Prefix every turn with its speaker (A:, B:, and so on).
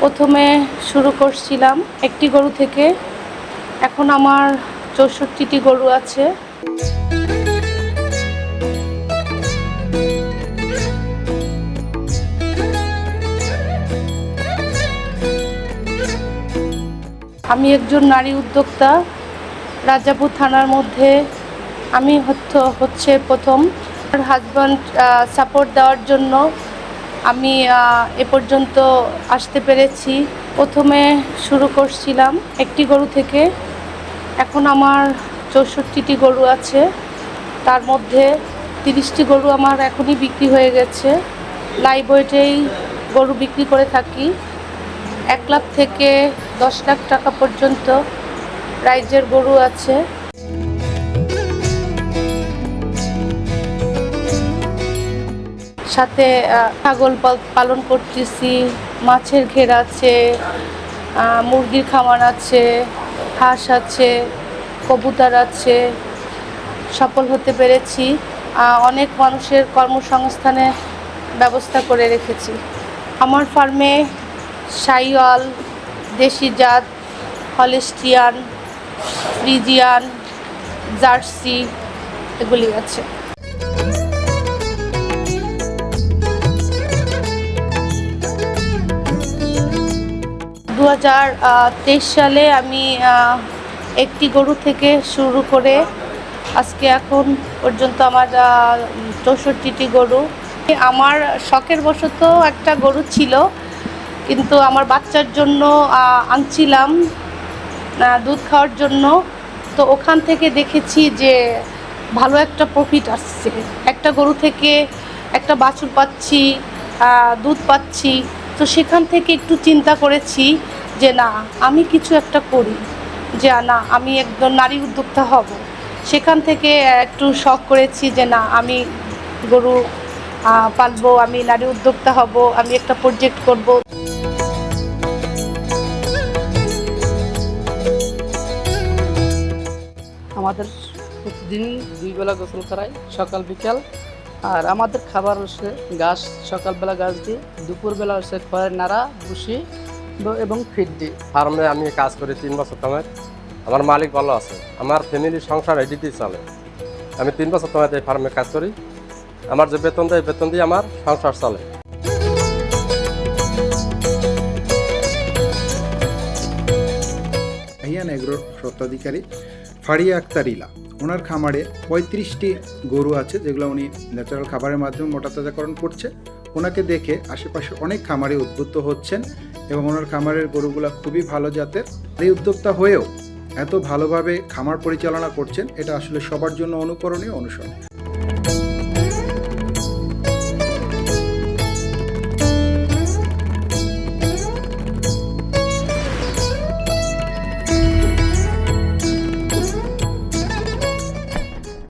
A: প্রথমে শুরু করছিলাম একটি গরু থেকে, এখন আমার ৬৪টি গরু আছে। আমি একজন নারী উদ্যোক্তা। রাজাপুর থানার মধ্যে আমি হচ্ছে প্রথম। আমার হাজব্যান্ড সাপোর্ট দেওয়ার জন্য আমি এ পর্যন্ত আসতে পেরেছি। প্রথমে শুরু করছিলাম একটি গরু থেকে, এখন আমার ৬৪টি গরু আছে। তার মধ্যে 30টি গরু আমার এখনই বিক্রি হয়ে গেছে। লাইভ ওয়েটেই গরু বিক্রি করে থাকি। 1 লাখ থেকে 10 লাখ টাকা পর্যন্ত প্রাইজের গরু আছে। সাথে ছাগল পালন করতেছি, মাছের ঘের আছে, মুরগির খামার আছে, হাঁস আছে, কবুতর আছে। সফল হতে পেরেছি। অনেক মানুষের কর্মসংস্থানের ব্যবস্থা করে রেখেছি। আমার ফার্মে শাহিওয়াল, দেশি জাত, হলস্টিয়ান, ফ্রিজিয়ান, জার্সি এগুলি আছে। 2023 সালে আমি একটি গরু থেকে শুরু করে আজকে এখন পর্যন্ত আমার ৬৪টি গরু। আমার শখের বশত একটা গরু ছিল, কিন্তু আমার বাচ্চার জন্য আনছিলাম দুধ খাওয়ার জন্য। তো ওখান থেকে দেখেছি যে ভালো একটা প্রফিট আসছে। একটা গরু থেকে একটা বাছুর পাচ্ছি, দুধ পাচ্ছি। তো সেখান থেকে একটু চিন্তা করেছি যে না, আমি কিছু একটা করি, যে না আমি একজন নারী উদ্যোক্তা হব। সেখান থেকে একটু শখ করেছি যে না, আমি গরু পালবো, আমি নারী উদ্যোক্তা হব, আমি একটা প্রজেক্ট করব।
B: আমাদের প্রতিদিন 2 বেলা গোসল করাই, সকাল বিকাল। আর আমাদের খাবার হচ্ছে ঘাস, সকালবেলা ঘাস দিই, দুপুরবেলা হচ্ছে খড়ের নাড়া, ভুসি এবং ফিড দিই।
C: ফার্মে আমি কাজ করি 3 বছর সময়। আমার মালিক ভালো আছে, আমার ফ্যামিলির সংসার এদিকেই চলে। আমি 3 বছর সময় এই ফার্মে কাজ করি। আমার যে বেতন দেয়, বেতন দিয়ে আমার সংসার চলে।
D: আইয়ান এগ্রোর স্বত্বাধিকারী ফারিয়া আক্তার ইলা, ওনার খামারে 35টি গরু আছে, যেগুলো উনি ন্যাচারাল খাবারের মাধ্যমে মোটা তাজাকরণ করছে। ওনাকে দেখে আশেপাশে অনেক খামারে উদ্বুদ্ধ হচ্ছেন এবং ওনার খামারের গরুগুলো খুবই ভালো জাতের। এই উদ্যোক্তা হয়েও এত ভালোভাবে খামার পরিচালনা করছেন, এটা আসলে সবার জন্য অনুকরণীয়, অনুসরণ।